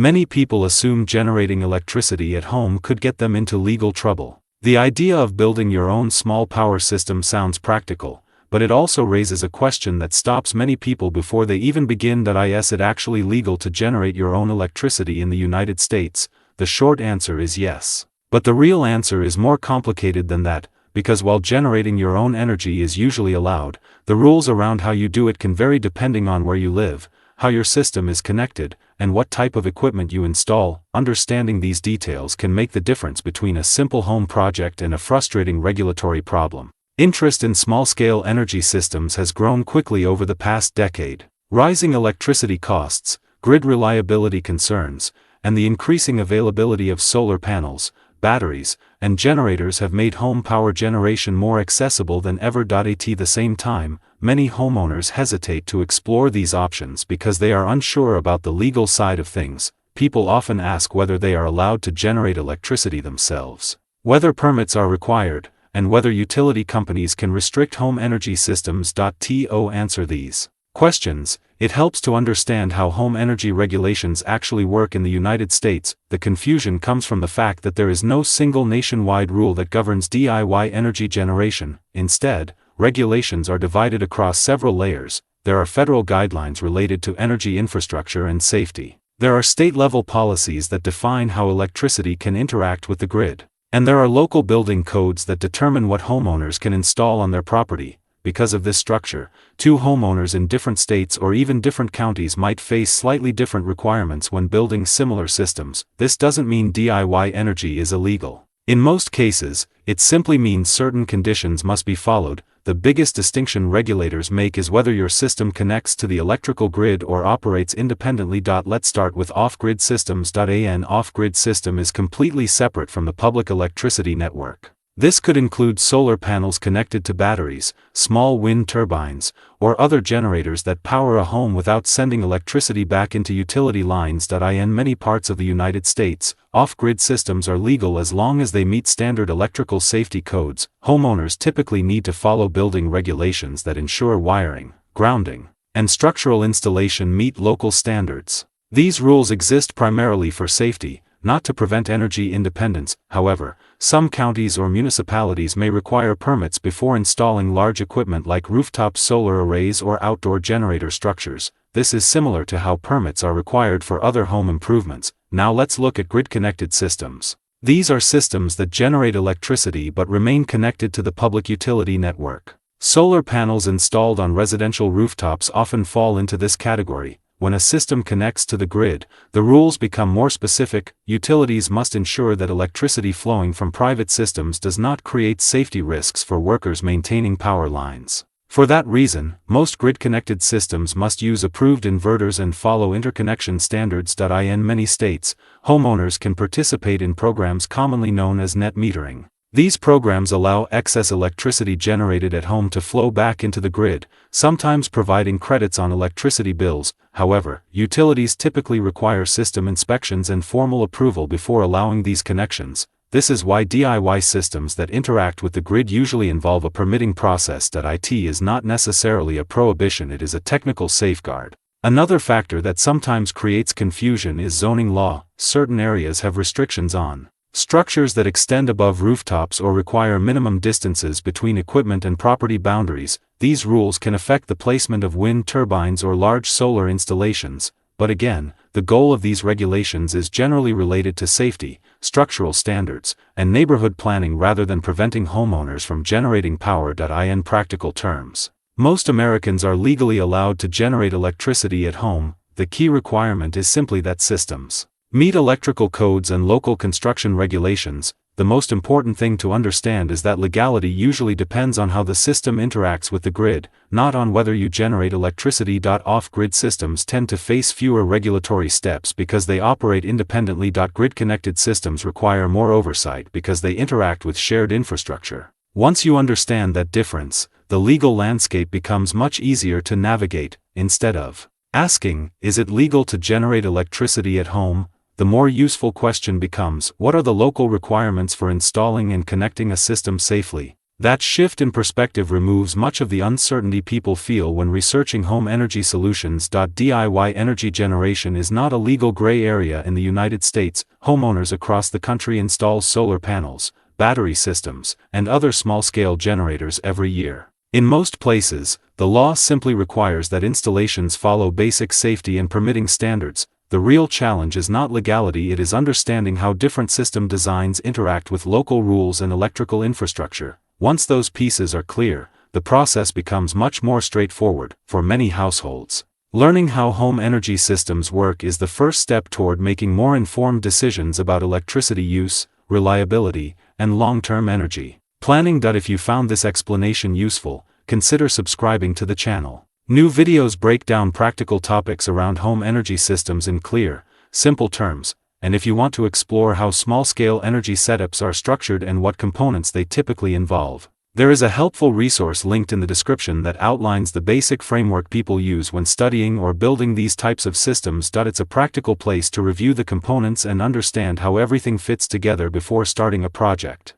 Many people assume generating electricity at home could get them into legal trouble. The idea of building your own small power system sounds practical, but it also raises a question that stops many people before they even begin. Is it actually legal to generate your own electricity in the United States? The short answer is yes. But the real answer is more complicated than that, because while generating your own energy is usually allowed, the rules around how you do it can vary depending on where you live, how your system is connected, and what type of equipment you install. Understanding these details can make the difference between a simple home project and a frustrating regulatory problem. Interest in small-scale energy systems has grown quickly over the past decade. Rising electricity costs, grid reliability concerns, and the increasing availability of solar panels, batteries, and generators have made home power generation more accessible than ever. At the same time, many homeowners hesitate to explore these options because they are unsure about the legal side of things. People often ask whether they are allowed to generate electricity themselves, whether permits are required, and whether utility companies can restrict home energy systems. To answer these questions, it helps to understand how home energy regulations actually work in the United States. The confusion comes from the fact that there is no single nationwide rule that governs DIY energy generation. Instead, regulations are divided across several layers. There are federal guidelines related to energy infrastructure and safety. There are state-level policies that define how electricity can interact with the grid. And there are local building codes that determine what homeowners can install on their property. Because of this structure, two homeowners in different states or even different counties might face slightly different requirements when building similar systems. This doesn't mean DIY energy is illegal. In most cases, it simply means certain conditions must be followed. The biggest distinction regulators make is whether your system connects to the electrical grid or operates independently. Let's start with off-grid systems. An off-grid system is completely separate from the public electricity network. This could include solar panels connected to batteries, small wind turbines, or other generators that power a home without sending electricity back into utility lines. In many parts of the United States, off-grid systems are legal as long as they meet standard electrical safety codes. Homeowners typically need to follow building regulations that ensure wiring, grounding, and structural installation meet local standards. These rules exist primarily for safety, not to prevent energy independence. However, some counties or municipalities may require permits before installing large equipment like rooftop solar arrays or outdoor generator structures. This is similar to how permits are required for other home improvements. Now let's look at grid-connected systems. These are systems that generate electricity but remain connected to the public utility network. Solar panels installed on residential rooftops often fall into this category. When a system connects to the grid, the rules become more specific. Utilities must ensure that electricity flowing from private systems does not create safety risks for workers maintaining power lines. For that reason, most grid-connected systems must use approved inverters and follow interconnection standards. In many states, homeowners can participate in programs commonly known as net metering. These programs allow excess electricity generated at home to flow back into the grid, sometimes providing credits on electricity bills. However, utilities typically require system inspections and formal approval before allowing these connections. This is why DIY systems that interact with the grid usually involve a permitting process. It is not necessarily a prohibition, it is a technical safeguard. Another factor that sometimes creates confusion is zoning law. Certain areas have restrictions on structures that extend above rooftops or require minimum distances between equipment and property boundaries. These rules can affect the placement of wind turbines or large solar installations, but again, the goal of these regulations is generally related to safety, structural standards, and neighborhood planning rather than preventing homeowners from generating power. In practical terms, most Americans are legally allowed to generate electricity at home. The key requirement is simply that systems meet electrical codes and local construction regulations. The most important thing to understand is that legality usually depends on how the system interacts with the grid, not on whether you generate electricity. Off-grid systems tend to face fewer regulatory steps because they operate independently. Grid-connected systems require more oversight because they interact with shared infrastructure. Once you understand that difference, the legal landscape becomes much easier to navigate. Instead of asking, "Is it legal to generate electricity at home?" the more useful question becomes, what are the local requirements for installing and connecting a system safely? That shift in perspective removes much of the uncertainty people feel when researching home energy solutions. DIY energy generation is not a legal gray area in the United States. Homeowners across the country install solar panels, battery systems, and other small-scale generators every year. In most places, the law simply requires that installations follow basic safety and permitting standards. The real challenge is not legality, it is understanding how different system designs interact with local rules and electrical infrastructure. Once those pieces are clear, the process becomes much more straightforward for many households. Learning how home energy systems work is the first step toward making more informed decisions about electricity use, reliability, and long-term energy planning. If you found this explanation useful, consider subscribing to the channel. New videos break down practical topics around home energy systems in clear, simple terms, and if you want to explore how small-scale energy setups are structured and what components they typically involve, there is a helpful resource linked in the description that outlines the basic framework people use when studying or building these types of systems. It's a practical place to review the components and understand how everything fits together before starting a project.